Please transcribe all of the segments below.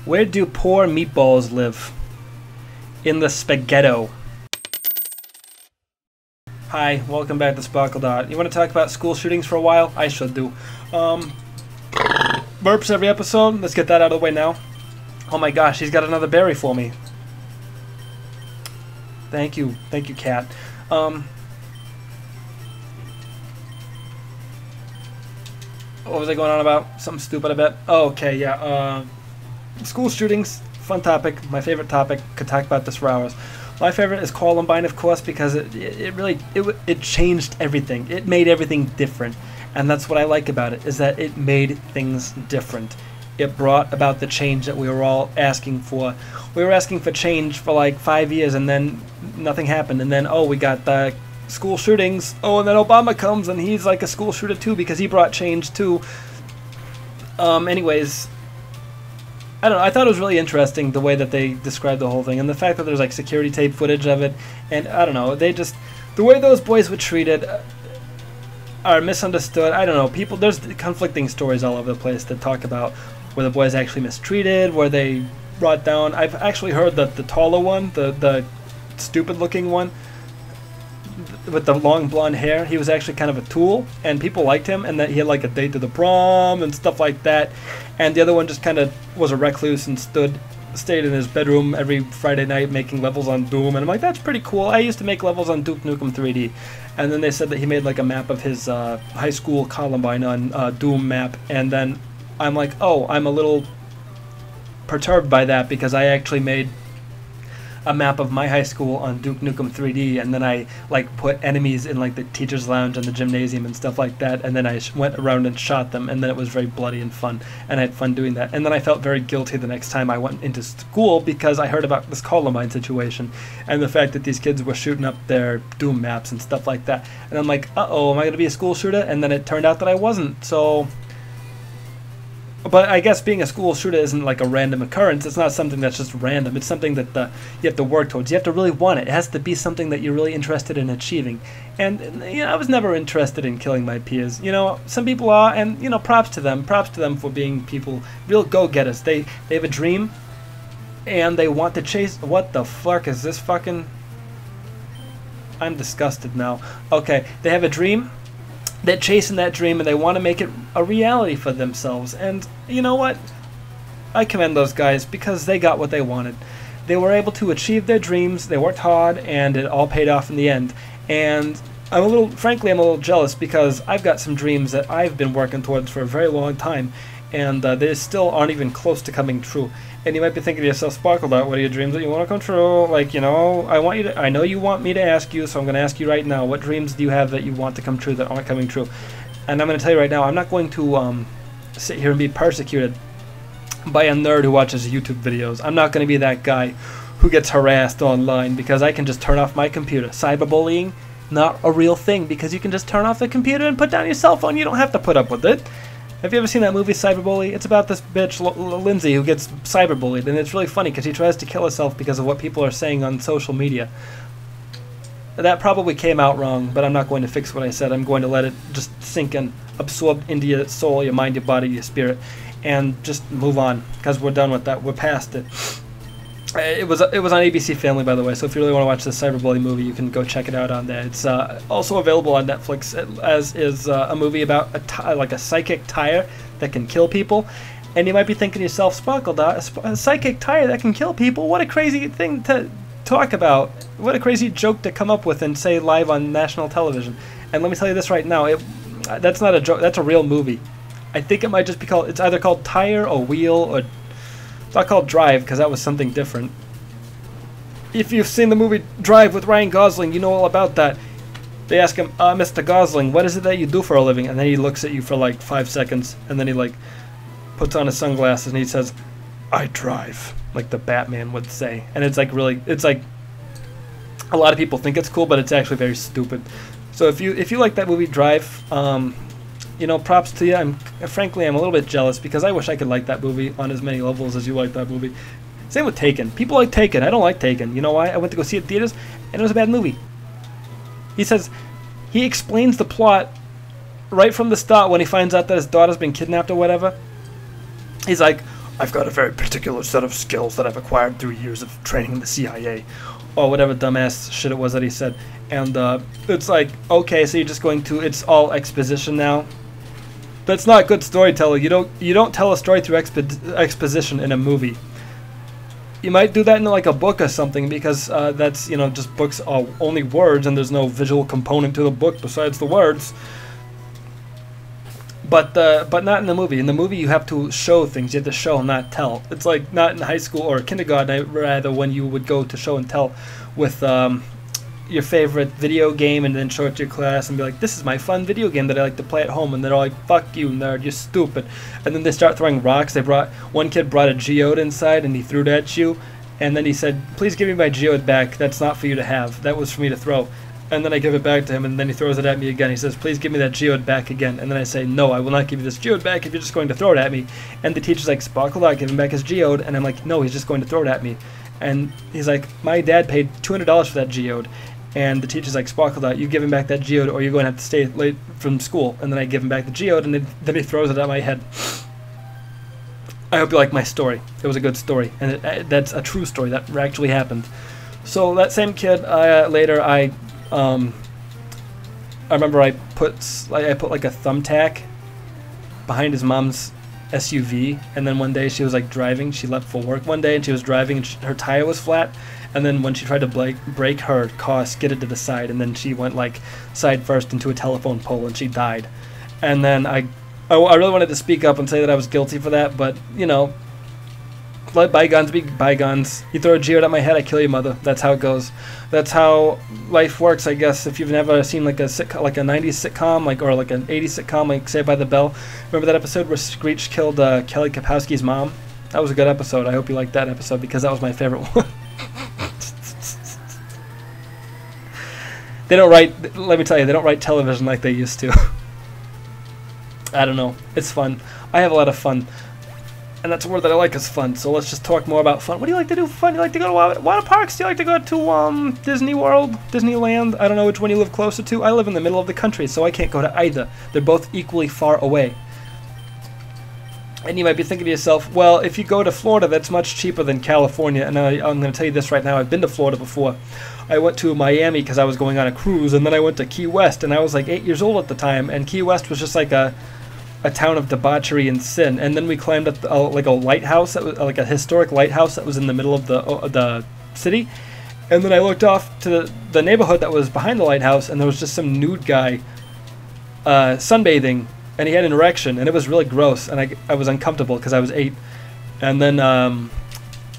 Where do poor meatballs live? In the spaghetto. Hi, welcome back to SparkleDart. You want to talk about school shootings for a while? I should do. Burps every episode. Let's get that out of the way now. Oh my gosh, he's got another berry for me. Thank you, cat. What was I going on about? Something stupid, I bet. Oh, okay, yeah. School shootings, fun topic. My favorite topic. Could talk about this for hours. My favorite is Columbine, of course, because it really changed everything. It made everything different, and that's what I like about it, is that it made things different. It brought about the change that we were all asking for. We were asking for change for like 5 years, and then nothing happened, and then, oh, we got the school shootings. Oh, and then Obama comes, and he's like a school shooter too, because he brought change too. Anyways, I don't know, I thought it was really interesting the way that they described the whole thing, and the fact that there's like security tape footage of it, and I don't know, they just, the way those boys were treated are misunderstood. I don't know, people, there's conflicting stories all over the place that talk about where the boys actually mistreated, where they brought down. I've actually heard that the taller one, the stupid looking one with the long blonde hair, he was actually kind of a tool, and people liked him, and that he had like a date to the prom and stuff like that. And the other one just kind of was a recluse and stayed in his bedroom every Friday night making levels on Doom. And I'm like, that's pretty cool. I used to make levels on Duke Nukem 3D. And then they said that he made like a map of his high school Columbine on Doom map. And then I'm like, oh, I'm a little perturbed by that, because I actually made a map of my high school on Duke Nukem 3D, and then I like put enemies in like the teacher's lounge and the gymnasium and stuff like that, and then I went around and shot them, and then it was very bloody and fun, and I had fun doing that. And then I felt very guilty the next time I went into school, because I heard about this Columbine situation and the fact that these kids were shooting up their Doom maps and stuff like that, and I'm like, uh-oh, am I gonna be a school shooter? And then it turned out that I wasn't. So, but I guess being a school shooter isn't like a random occurrence. It's not something that's just random. It's something that you have to work towards. You have to really want it. It has to be something that you're really interested in achieving. And you know, I was never interested in killing my peers. You know, some people are, and you know, props to them. Props to them for being people, real go-getters. They have a dream, and they want to chase. What the fuck is this fucking? I'm disgusted now. Okay, they have a dream. They're chasing that dream, and they want to make it a reality for themselves. And you know what? I commend those guys, because they got what they wanted. They were able to achieve their dreams. They worked hard, and it all paid off in the end. And frankly, I'm a little jealous, because I've got some dreams that I've been working towards for a very long time, and they still aren't even close to coming true. And you might be thinking to yourself, SparkleDart, what are your dreams that you want to come true? Like, you know, I know you want me to ask you, so I'm going to ask you right now, what dreams do you have that you want to come true that aren't coming true? And I'm going to tell you right now, I'm not going to sit here and be persecuted by a nerd who watches YouTube videos. I'm not going to be that guy who gets harassed online, because I can just turn off my computer. Cyberbullying, not a real thing, because you can just turn off the computer and put down your cell phone. You don't have to put up with it. Have you ever seen that movie, Cyberbully? It's about this bitch, Lindsay, who gets cyberbullied, and it's really funny because she tries to kill herself because of what people are saying on social media. That probably came out wrong, but I'm not going to fix what I said. I'm going to let it just sink in, absorb into your soul, your mind, your body, your spirit, and just move on, because we're done with that. We're past it. It was on ABC Family, by the way, so if you really want to watch this Cyberbully movie, you can go check it out on there. It's also available on Netflix, as is a movie about like a psychic tire that can kill people. And you might be thinking to yourself, SparkleDart, a psychic tire that can kill people? What a crazy thing to talk about. What a crazy joke to come up with and say live on national television. And let me tell you this right now, that's not a joke, that's a real movie. I think it might just be called, it's either called Tire or Wheel, or it's not called Drive, because that was something different. If you've seen the movie Drive with Ryan Gosling, you know all about that. They ask him, Mr. Gosling, what is it that you do for a living? And then he looks at you for like 5 seconds, and then he like puts on his sunglasses and he says, I drive, like the Batman would say. And it's like really, it's like, a lot of people think it's cool, but it's actually very stupid. So if you like that movie Drive, you know, props to you. Frankly, I'm a little bit jealous, because I wish I could like that movie on as many levels as you like that movie. Same with Taken. People like Taken. I don't like Taken. You know why? I went to go see it in theaters, and it was a bad movie. He explains the plot right from the start when he finds out that his daughter's been kidnapped or whatever. He's like, I've got a very particular set of skills that I've acquired through years of training in the CIA, or whatever dumbass shit it was that he said. And it's like, okay, so you're just going to, it's all exposition now. That's not good storytelling. You don't tell a story through exposition in a movie. You might do that in like a book or something, because that's, you know, just books are only words and there's no visual component to the book besides the words. But not in the movie. In the movie, you have to show things. You have to show, not tell. It's like not in high school or kindergarten, rather, when you would go to show and tell with your favorite video game and then show it to your class and be like, this is my fun video game that I like to play at home. And they're all like, fuck you, nerd, you're stupid. And then they start throwing rocks. One kid brought a geode inside and he threw it at you. And then he said, please give me my geode back. That's not for you to have. That was for me to throw. And then I give it back to him, and then he throws it at me again. He says, please give me that geode back again. And then I say, no, I will not give you this geode back if you're just going to throw it at me. And the teacher's like, SparkleDart, give him back his geode. And I'm like, no, he's just going to throw it at me. And he's like, my dad paid $200 for that geode. And the teacher's like, SparkleDart, you give him back that geode or you're going to have to stay late from school. And then I give him back the geode, and then he throws it at my head. I hope you like my story. It was a good story. And that's a true story. That actually happened. So that same kid, later I remember I put like a thumbtack behind his mom's SUV, and then one day she was like driving. She left for work one day, and she was driving, and her tire was flat. And then when she tried to brake, her car skidded to the side, and then she went like side first into a telephone pole, and she died. And then I really wanted to speak up and say that I was guilty for that, but you know, let bygones be bygones. You throw a geode at my head, I kill your mother. That's how it goes. That's how life works, I guess. If you've never seen like a 90s sitcom, or like an 80s sitcom, like Saved by the Bell. Remember that episode where Screech killed Kelly Kapowski's mom? That was a good episode. I hope you liked that episode, because that was my favorite one. They don't write, let me tell you, they don't write television like they used to. I don't know. It's fun. I have a lot of fun. And that's a word that I like, is fun. So let's just talk more about fun. What do you like to do for fun? You like to go to water parks? Do you like to go to Disney World, Disneyland? I don't know which one you live closer to. I live in the middle of the country, so I can't go to either. They're both equally far away. And you might be thinking to yourself, well, if you go to Florida, that's much cheaper than California. And I'm going to tell you this right now. I've been to Florida before. I went to Miami because I was going on a cruise, and then I went to Key West, and I was like 8 years old at the time, and Key West was just like a town of debauchery and sin. And then we climbed up like a lighthouse, that was like a historic lighthouse that was in the middle of the city. And then I looked off to the neighborhood that was behind the lighthouse, and there was just some nude guy sunbathing, and he had an erection, and it was really gross, and I was uncomfortable because I was 8. And then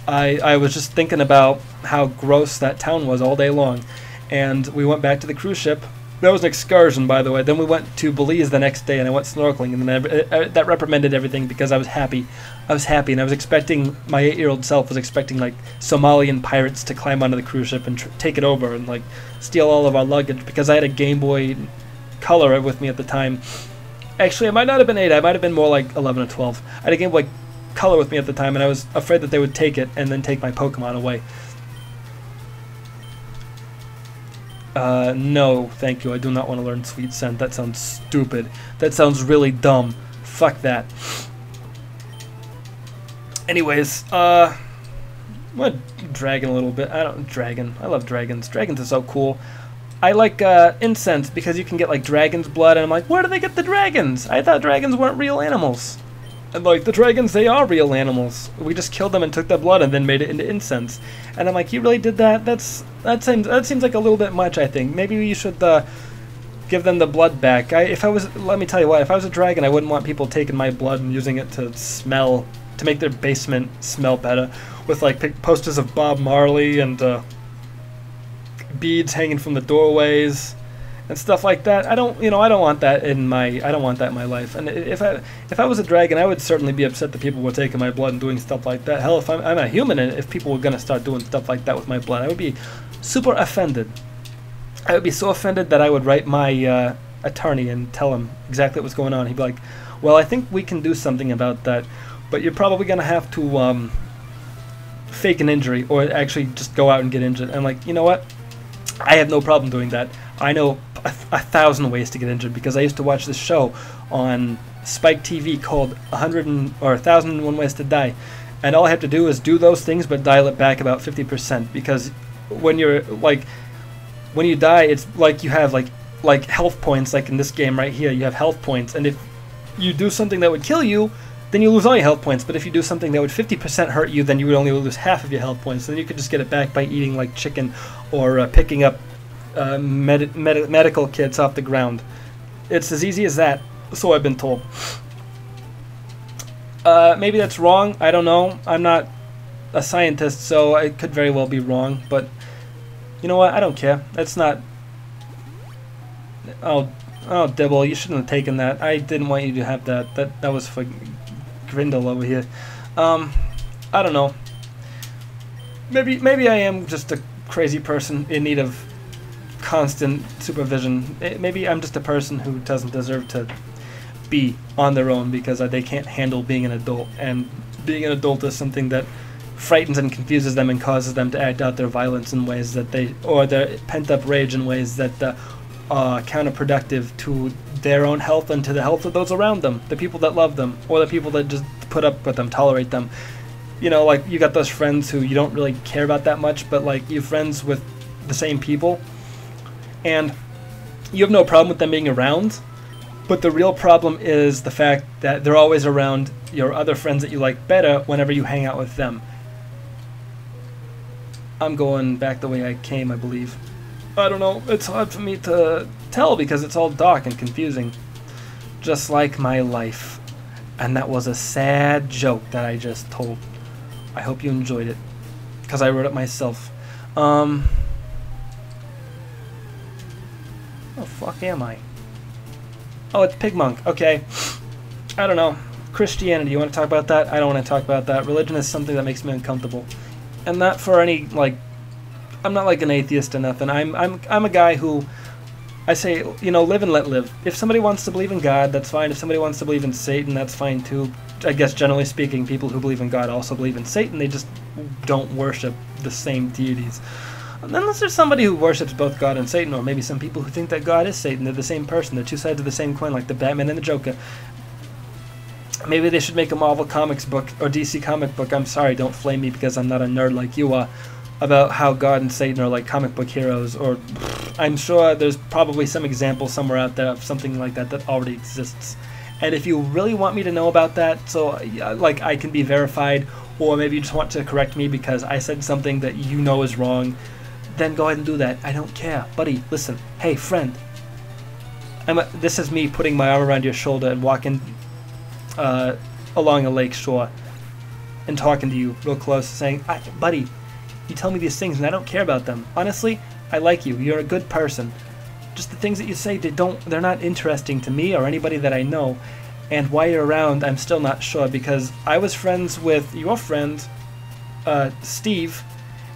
I was just thinking about how gross that town was all day long. And we went back to the cruise ship. That was an excursion, by the way. Then we went to Belize the next day, and I went snorkeling, and then that reprimanded everything because I was happy. I was happy, and I was expecting, my 8-year-old self was expecting like Somalian pirates to climb onto the cruise ship and take it over and like steal all of our luggage, because I had a Game Boy Color with me at the time. Actually, I might not have been 8. I might have been more like 11 or 12. I had a Game Boy Color with me at the time, and I was afraid that they would take it and then take my Pokemon away. No, thank you. I do not want to learn Sweet Scent. That sounds stupid. That sounds really dumb. Fuck that. Anyways, I'm gonna dragon a little bit. I love dragons. Dragons are so cool. I like incense because you can get like dragon's blood, and I'm like, where do they get the dragons? I thought dragons weren't real animals. And like, the dragons, they are real animals. We just killed them and took their blood and then made it into incense. And I'm like, you really did that? That seems like a little bit much, I think. Maybe you should give them the blood back. Let me tell you what, if I was a dragon, I wouldn't want people taking my blood and using it to make their basement smell better, with like posters of Bob Marley and beads hanging from the doorways and stuff like that. I don't want that in my life. And if I was a dragon, I would certainly be upset that people were taking my blood and doing stuff like that. Hell, if I'm a human, and if people were gonna start doing stuff like that with my blood, I would be super offended. I would be so offended that I would write my attorney and tell him exactly what's going on. He'd be like, well, I think we can do something about that, but you're probably gonna have to fake an injury, or actually just go out and get injured. And like, you know what? I have no problem doing that. I know 1,000 ways to get injured, because I used to watch this show on Spike TV called 1,001 Ways to Die, and all I have to do is do those things, but dial it back about 50%. Because when you're when you die, it's like you have like health points. Like in this game right here, you have health points, and if you do something that would kill you, then you lose all your health points. But if you do something that would 50% hurt you, then you would only lose half of your health points. So then you could just get it back by eating like chicken or picking up medical kits off the ground. It's as easy as that, so I've been told. Maybe that's wrong. I don't know. I'm not a scientist, so it could very well be wrong. But you know what? I don't care. It's not... Oh, Dibble, you shouldn't have taken that. I didn't want you to have that. That was for Grindel over here. I don't know. Maybe I am just a crazy person in need of constant supervision. Maybe I'm just a person who doesn't deserve to be on their own because they can't handle being an adult, and being an adult is something that frightens and confuses them and causes them to act out their violence in ways that or their pent-up rage in ways that are counterproductive to their own health and to the health of those around them, the people that love them, or the people that just put up with them, tolerate them. You know, like you got those friends who you don't really care about that much, but like you're friends with the same people, and you have no problem with them being around, but the real problem is the fact that they're always around your other friends that you like better whenever you hang out with them. I'm going back the way I came, I believe. I don't know, it's hard for me to tell because it's all dark and confusing. Just like my life. And that was a sad joke that I just told. I hope you enjoyed it, because I wrote it myself. Oh, fuck am I? Oh, it's Pigmonk. Okay. I don't know. Christianity, you want to talk about that? I don't want to talk about that. Religion is something that makes me uncomfortable. And not for any, like... I'm not like an atheist or nothing. I'm a guy who... I say, you know, live and let live. If somebody wants to believe in God, that's fine. If somebody wants to believe in Satan, that's fine too. I guess generally speaking, people who believe in God also believe in Satan. They just don't worship the same deities. Unless there's somebody who worships both God and Satan, or maybe some people who think that God is Satan. They're the same person. They're two sides of the same coin, like the Batman and the Joker. Maybe they should make a Marvel Comics book or DC comic book. I'm sorry, don't flame me because I'm not a nerd like you are, about how God and Satan are like comic book heroes. Or I'm sure there's probably some example somewhere out there of something like that that already exists. And if you really want me to know about that, so like I can be verified, or maybe you just want to correct me because I said something that you know is wrong, then go ahead and do that. I don't care. Buddy, listen. Hey, friend. This is me putting my arm around your shoulder and walking along a lake shore and talking to you real close, saying, buddy, you tell me these things and I don't care about them. Honestly, I like you. You're a good person. Just the things that you say, they're not interesting to me or anybody that I know. And why you're around, I'm still not sure, because I was friends with your friend, Steve,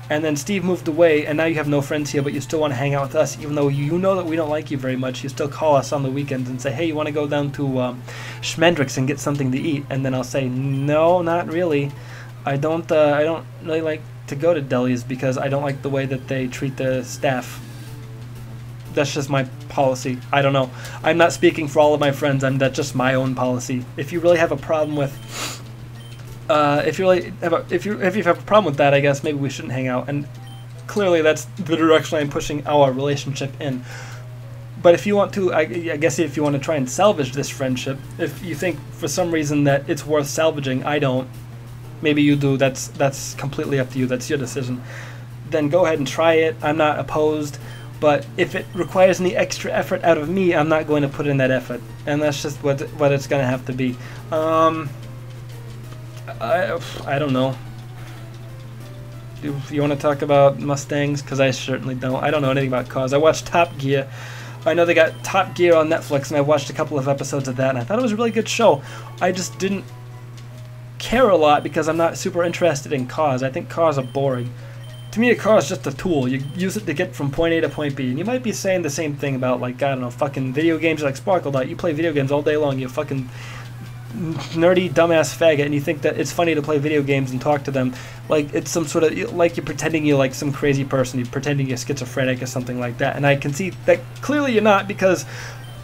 and then Steve moved away, and now you have no friends here, but you still want to hang out with us, even though you know that we don't like you very much. You still call us on the weekends and say, hey, you want to go down to Schmendrick's and get something to eat? And then I'll say, no, not really. I don't really like to go to delis because I don't like the way that they treat the staff. That's just my policy. I don't know. I'm not speaking for all of my friends. That's just my own policy. If you really have a problem with, if you have a problem with that, I guess maybe we shouldn't hang out. And clearly, that's the direction I'm pushing our relationship in. But if you want to, I guess if you want to try and salvage this friendship, if you think for some reason that it's worth salvaging, I don't. Maybe you do. That's completely up to you. That's your decision. Then go ahead and try it. I'm not opposed. But if it requires any extra effort out of me, I'm not going to put in that effort. And that's just what it's going to have to be. I don't know. Do you want to talk about Mustangs? Because I certainly don't. I don't know anything about cars. I watched Top Gear. I know they got Top Gear on Netflix, and I watched a couple of episodes of that, and I thought it was a really good show. I just didn't care a lot because I'm not super interested in cars. I think cars are boring. To me, a car is just a tool. You use it to get from point A to point B. And you might be saying the same thing about, like, I don't know, fucking video games like SparkleDart. You play video games all day long. You fucking nerdy, dumbass faggot. And you think that it's funny to play video games and talk to them. Like, it's some sort of, like you're pretending you're like some crazy person. You're pretending you're schizophrenic or something like that. And I can see that clearly you're not, because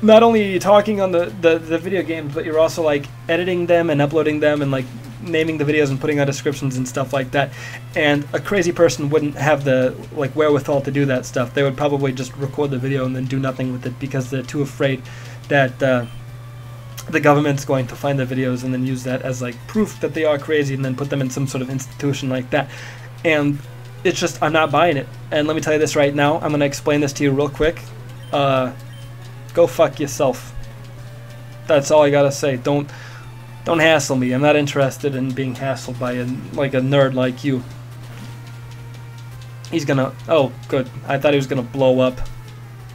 not only are you talking on the video games, but you're also like editing them and uploading them and like naming the videos and putting on descriptions and stuff like that. And a crazy person wouldn't have the like wherewithal to do that stuff. They would probably just record the video and then do nothing with it because they're too afraid that the government's going to find the videos and then use that as like proof that they are crazy and then put them in some sort of institution like that. And it's just, I'm not buying it. And let me tell you this right now, I'm going to explain this to you real quick. Go fuck yourself. That's all I gotta say. Don't hassle me. I'm not interested in being hassled by a nerd like you. He's gonna, oh good, I thought he was gonna blow up.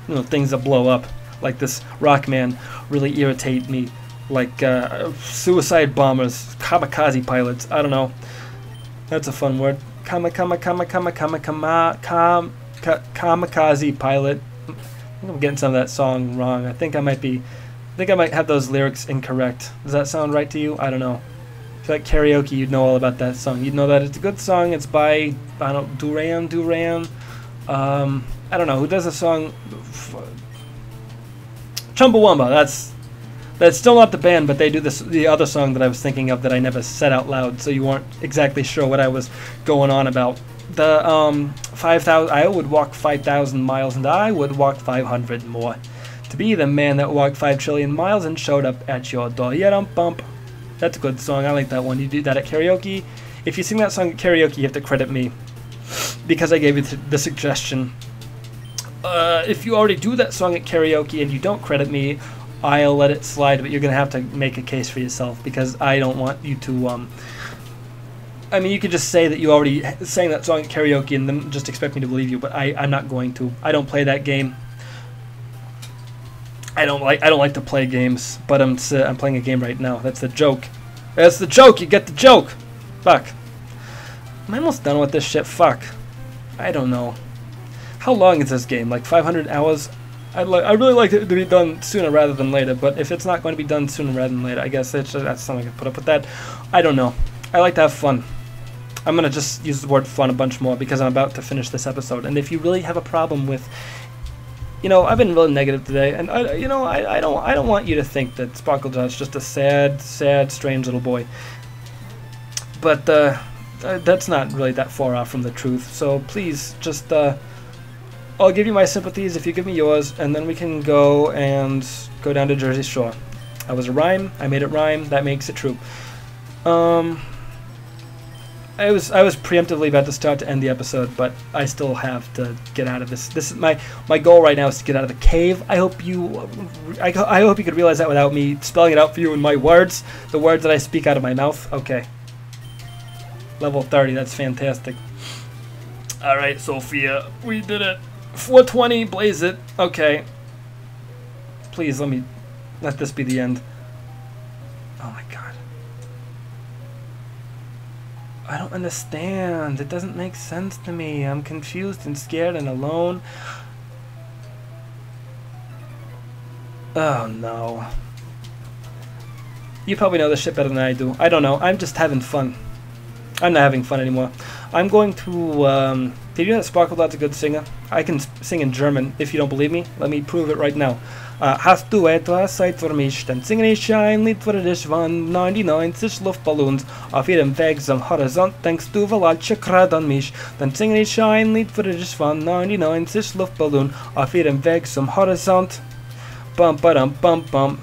You know, things that blow up, like this rock man, really irritate me. Like suicide bombers, kamikaze pilots, I don't know. That's a fun word. Kamikaze pilot. I think I'm getting some of that song wrong. I think I might have those lyrics incorrect. Does that sound right to you? I don't know. If you like karaoke, you'd know all about that song. You'd know that it's a good song. It's by, I don't know, Duran. I don't know who does a song. Chumbawamba. That's still not the band, but they do the other song that I was thinking of that I never said out loud, so you weren't exactly sure what I was going on about. The 5,000. I would walk 5,000 miles, and I would walk 500 more to be the man that walked 5 trillion miles and showed up at your door. Yeah, bump. That's a good song. I like that one. You do that at karaoke. If you sing that song at karaoke, you have to credit me because I gave you the suggestion. If you already do that song at karaoke and you don't credit me, I'll let it slide. But you're gonna have to make a case for yourself because I don't want you to. I mean, you could just say that you already sang that song at karaoke and then just expect me to believe you, but I'm not going to. I don't play that game. I don't like to play games, but I'm playing a game right now. That's the joke. That's the joke. You get the joke. Fuck. I'm almost done with this shit. Fuck. I don't know. How long is this game? Like 500 hours? I'd really like it to be done sooner rather than later, but if it's not going to be done sooner rather than later, I guess that's something I can put up with that. I don't know. I like to have fun. I'm going to just use the word fun a bunch more because I'm about to finish this episode. And if you really have a problem with, you know, I've been really negative today, and I don't want you to think that SparkleDart's just a sad, strange little boy. But that's not really that far off from the truth. So please, just I'll give you my sympathies if you give me yours, and then we can go down to Jersey Shore. I was a rhyme. I made it rhyme. That makes it true. I was preemptively about to start to end the episode, but I still have to get out of this. This is my goal right now is to get out of the cave. I hope you could realize that without me spelling it out for you in my words, the words that I speak out of my mouth. Okay. Level 30. That's fantastic. All right, Sophia, we did it. 420, blaze it. Okay. Please let this be the end. Oh my god. I don't understand. It doesn't make sense to me. I'm confused and scared and alone. Oh no. You probably know this shit better than I do. I don't know. I'm just having fun. I'm not having fun anymore. I'm going to, did you know that SparkleDart's a good singer? I can sing in German. If you don't believe me, let me prove it right now. Hast du etwas Zeit für mich? Dann singe ich ein Lied für dich von 99 Luftballons. Auf jedem Weg zum Horizont denkst du vielleicht gerade an mich. Dann singe ich ein Lied für dich von 99 Luftballons. Auf jedem Weg zum Horizont. Bum ba-dum bum bum.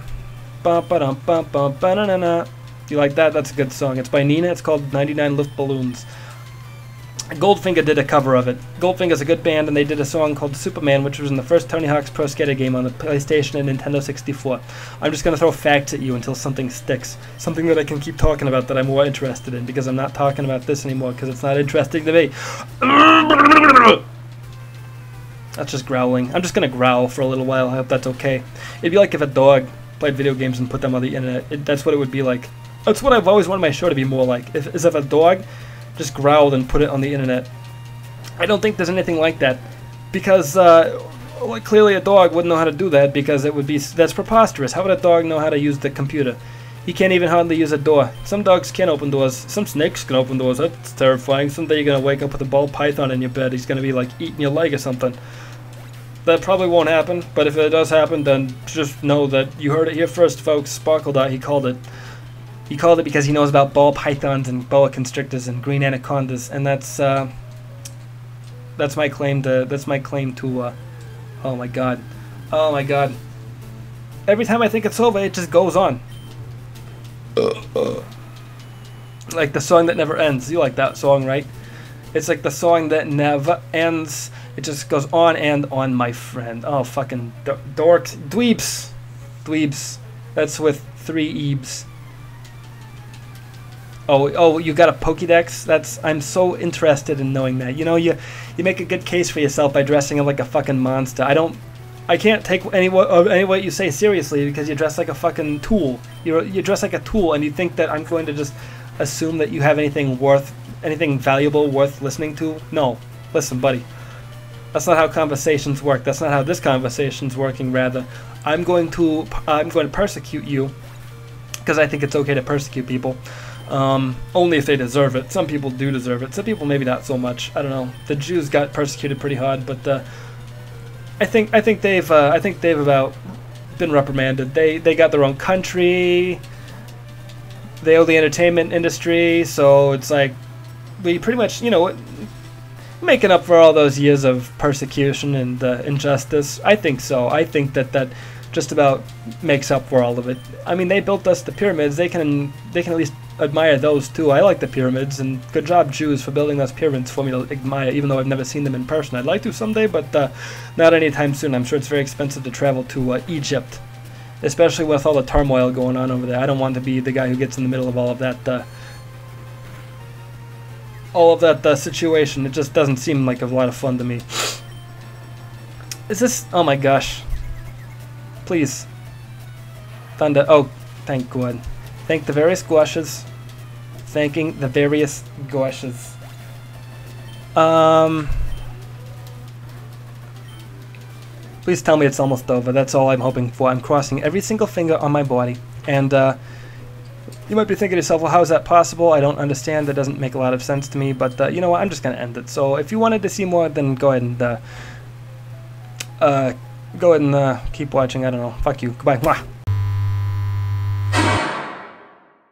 Bum ba-dum bum bum ba-na-na-na. You like that? That's a good song. It's by Nina. It's called 99 Luftballons. Goldfinger did a cover of it. Goldfinger's a good band, and they did a song called Superman, which was in the first Tony Hawk's Pro Skater game on the PlayStation and Nintendo 64. I'm just going to throw facts at you until something sticks. Something that I can keep talking about that I'm more interested in, because I'm not talking about this anymore, because it's not interesting to me. That's just growling. I'm just going to growl for a little while. I hope that's okay. It'd be like if a dog played video games and put them on the internet. That's what it would be like. That's what I've always wanted my show to be more like. If a dog just growled and put it on the internet. I don't think there's anything like that, because well, clearly a dog wouldn't know how to do that, because that's preposterous. How would a dog know how to use the computer? He can't even hardly use a door. Some dogs can open doors. Some snakes can open doors. That's terrifying. Someday you're gonna wake up with a ball python in your bed. He's gonna be like eating your leg or something. That probably won't happen, but if it does happen, then just know that you heard it here first, folks. SparkleDart, he called it. He called it because he knows about ball pythons and boa constrictors and green anacondas, and that's my claim to. That's my claim to. Oh my god, oh my god. Every time I think it's over, it just goes on. Like the song that never ends. You like that song, right? It's like the song that never ends. It just goes on and on, my friend. Oh, fucking dorks. Dweebs. Dweebs. That's with 3 eebs. Oh, you got a Pokédex? I'm so interested in knowing that. You know, you make a good case for yourself by dressing up like a fucking monster. I can't take any what you say seriously because you dress like a fucking tool. You dress like a tool, and you think that I'm going to just assume that you have anything valuable worth listening to? No. Listen, buddy. That's not how conversations work. That's not how this conversation's working, rather. I'm going to persecute you because I think it's okay to persecute people. Only if they deserve it. Some people do deserve it. Some people maybe not so much. I don't know. The Jews got persecuted pretty hard, but I think they've about been reprimanded. They got their own country. They own the entertainment industry, so it's like we pretty much, you know, making up for all those years of persecution and injustice. I think so. I think that just about makes up for all of it. I mean, they built us the pyramids. They can at least admire those too. I like the pyramids, and good job, Jews, for building those pyramids for me to admire, even though I've never seen them in person. I'd like to someday, but not anytime soon. I'm sure it's very expensive to travel to Egypt, especially with all the turmoil going on over there. I don't want to be the guy who gets in the middle of all of that situation. It just doesn't seem like a lot of fun to me. Is this... Oh my gosh. Please. Thunder. Oh, thank God. Thank the various gouaches. Thanking the various gouaches. Please tell me it's almost over. That's all I'm hoping for. I'm crossing every single finger on my body. And, you might be thinking to yourself, well, how is that possible? I don't understand. That doesn't make a lot of sense to me. But you know what? I'm just going to end it. So if you wanted to see more, then go ahead and keep watching. I don't know. Fuck you. Goodbye. Mwah.